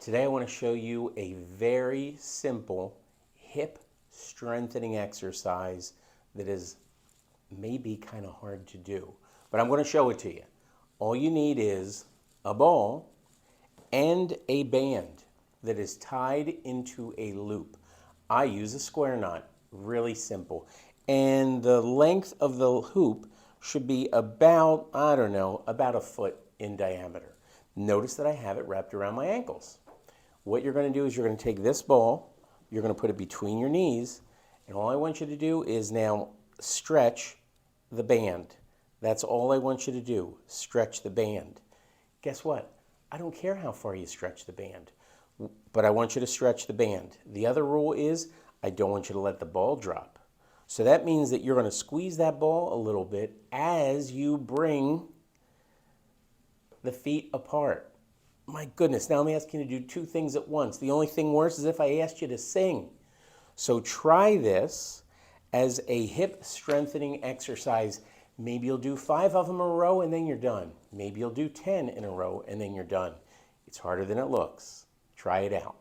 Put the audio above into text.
Today I want to show you a very simple hip strengthening exercise that is maybe kind of hard to do, but I'm going to show it to you. All you need is a ball and a band that is tied into a loop. I use a square knot, really simple. And the length of the hoop should be about, I don't know, about a foot in diameter. Notice that I have it wrapped around my ankles. What you're going to do is you're going to take this ball, you're going to put it between your knees, and all I want you to do is now stretch the band. That's all I want you to do, stretch the band. Guess what? I don't care how far you stretch the band, but I want you to stretch the band. The other rule is I don't want you to let the ball drop. So that means that you're going to squeeze that ball a little bit as you bring the feet apart. My goodness, now I'm asking you to do two things at once. The only thing worse is if I asked you to sing. So try this as a hip strengthening exercise. Maybe you'll do 5 of them in a row and then you're done. Maybe you'll do 10 in a row and then you're done. It's harder than it looks. Try it out.